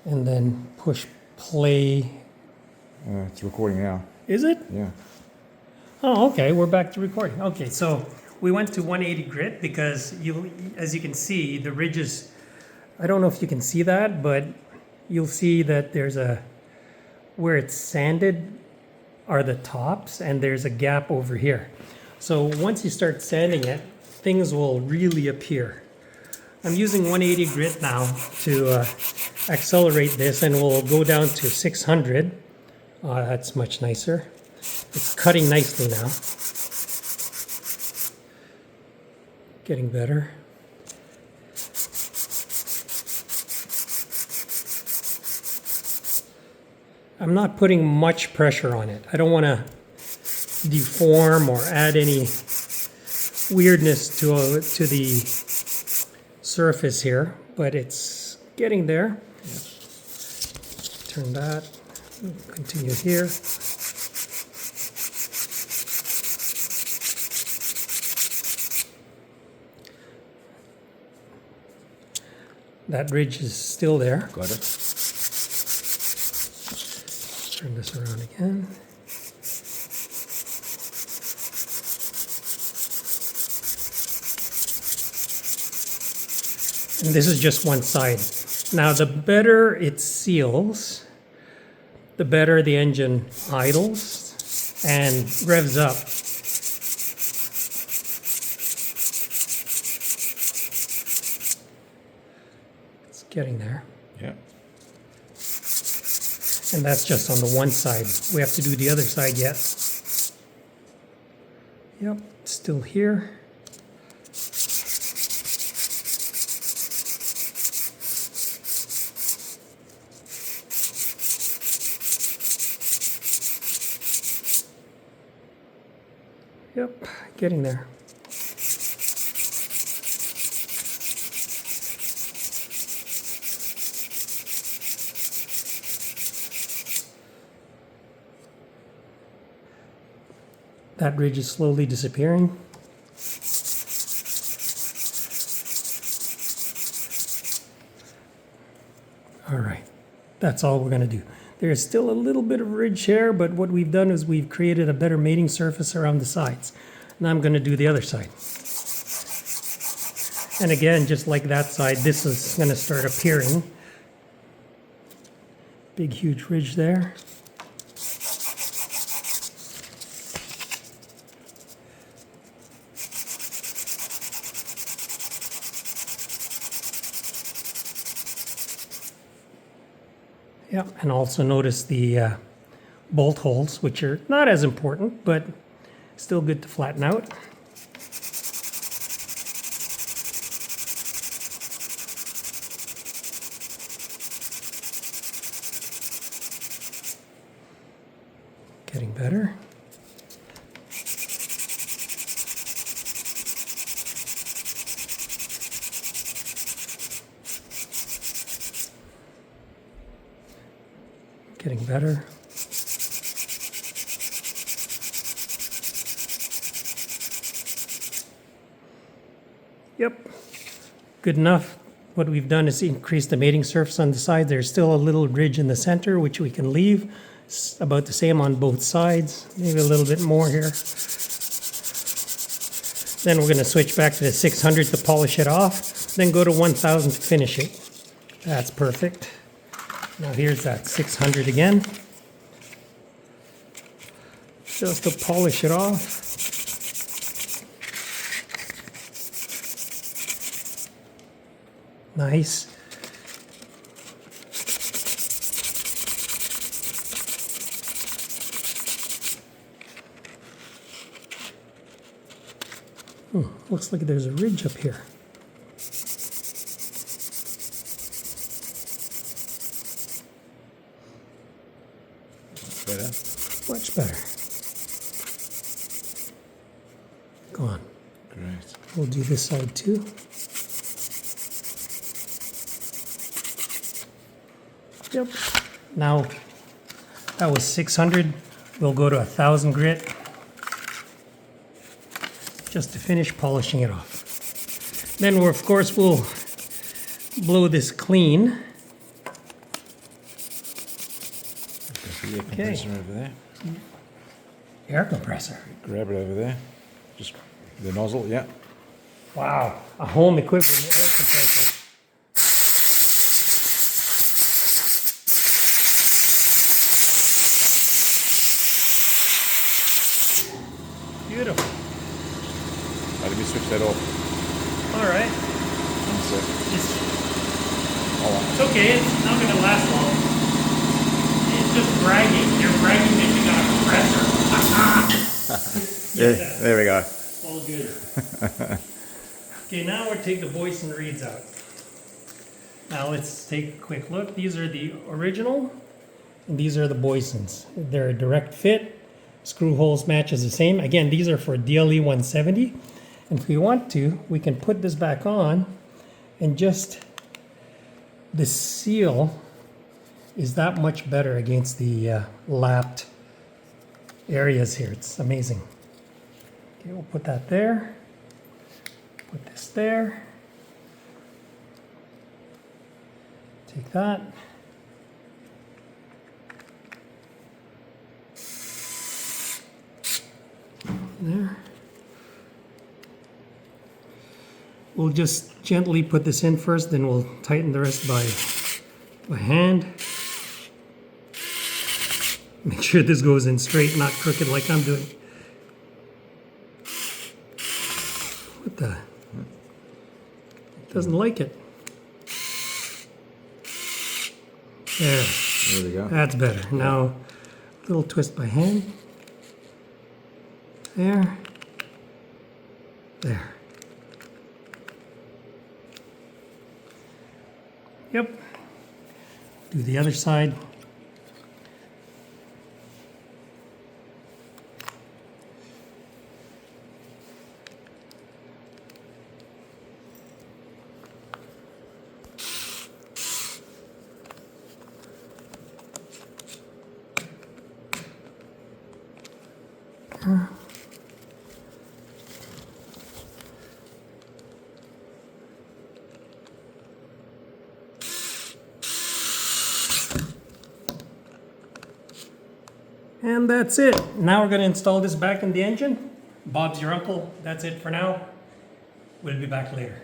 and then push play. It's recording now. Is it? Yeah. Oh, okay, we're back to recording. Okay, so we went to 180 grit because as you can see, the ridges, I don't know if you can see that, but you'll see that there's where it's sanded are the tops and there's a gap over here. So once you start sanding it, things will really appear. I'm using 180 grit now to accelerate this, and we'll go down to 600. That's much nicer. It's cutting nicely now. Getting better. I'm not putting much pressure on it. I don't want to deform or add any weirdness to the surface here, but it's getting there. Yeah. Turn that. Continue here. That ridge is still there. Got it. Turn this around again. And this is just one side. Now, the better it seals, the better the engine idles and revs up. It's getting there. Yeah. And that's just on the one side. We have to do the other side yet. Yep, still here. Yep, getting there. That ridge is slowly disappearing. All right, that's all we're going to do. There's still a little bit of ridge here, but what we've done is we've created a better mating surface around the sides. Now I'm going to do the other side. And again, just like that side, this is going to start appearing. Big, huge ridge there. Yeah, and also notice the bolt holes, which are not as important, but still good to flatten out. Getting better. Getting better. Yep, good enough. What we've done is increase the mating surface on the side. There's still a little ridge in the center, which we can leave. It's about the same on both sides, maybe a little bit more here. Then we're going to switch back to the 600 to polish it off, then go to 1000 to finish it. That's perfect. Now here's that 600 again. Just to polish it off. Nice. Looks like there's a ridge up here. Better. Much better. Go on. Great. We'll do this side too. Yep. Now, that was 600. We'll go to 1000 grit just to finish polishing it off. Then, of course, we'll blow this clean The air compressor over there. Air compressor. Grab it over there. Just the nozzle, yeah. Wow, a home equipped with air compressor. Beautiful. Let me switch that off. All right. One sec. It's okay. It's not going to last long. It's just bragging. You're bragging that you got a compressor. Yeah, there we go. All good. Okay, now we'll take the Boysen Reeds out. Now let's take a quick look. These are the original, and these are the Boysens. They're a direct fit. Screw holes matches the same. Again, these are for DLE 170. And if we want to, we can put this back on, and just the seal is that much better against the lapped areas here. It's amazing. Okay, we'll put that there. Put this there. Take that. There. We'll just gently put this in first, then we'll tighten the rest by hand. Make sure this goes in straight, not crooked like I'm doing. What the? It doesn't like it. There. There we go. That's better. Now, a little twist by hand. There. There. Yep. Do the other side. And that's it. Now we're going to install this back in the engine. Bob's your uncle. That's it for now. We'll be back later.